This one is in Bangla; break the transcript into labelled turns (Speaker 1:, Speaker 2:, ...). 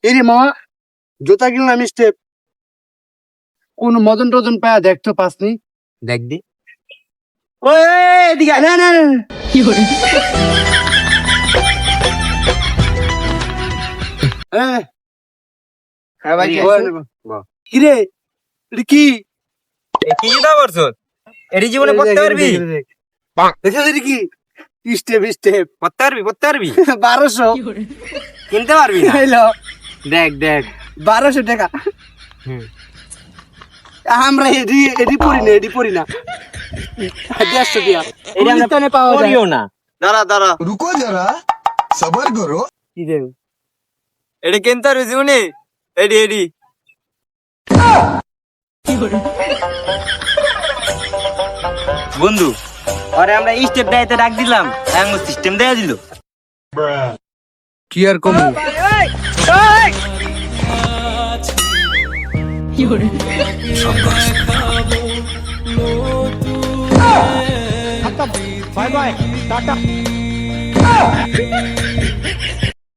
Speaker 1: এরে মামা জুতা কিনলাম স্টেপ কোন মদন টদন পায়া দেখতো পাসনি
Speaker 2: দেখ দি
Speaker 1: ওই এদিকে আয়, না না না হ্যাঁ
Speaker 2: হ্যাঁ ভাই
Speaker 1: কিরে এটা কি
Speaker 2: কি জুতা পরছো? এটি জীবনে পড়তে পারবি?
Speaker 1: দেখছিস এটা কি স্টেপ স্টেপ
Speaker 2: পড়তে পারবি
Speaker 1: 1200
Speaker 2: কিনতে পারবি না?
Speaker 1: হইলো
Speaker 2: দেখ দেখ
Speaker 1: 1200 টাকা আমরা এডি পড়ি না 150 দিয়া
Speaker 2: এটা আমরা
Speaker 1: গুলিস্তানে পাওয়া যায়
Speaker 2: পড়িও না।
Speaker 3: दारा
Speaker 4: रुको जरा सबर करो
Speaker 1: কি দেব
Speaker 2: এটি কিনতে পারবি জীবনে? এডি বন্ধু আরে আমরা স্টেপ দেয়তে ডাক দিলাম এমন সিস্টেম দেয়া দিল।
Speaker 1: কি আর কমু
Speaker 5: बाय बाय टाटा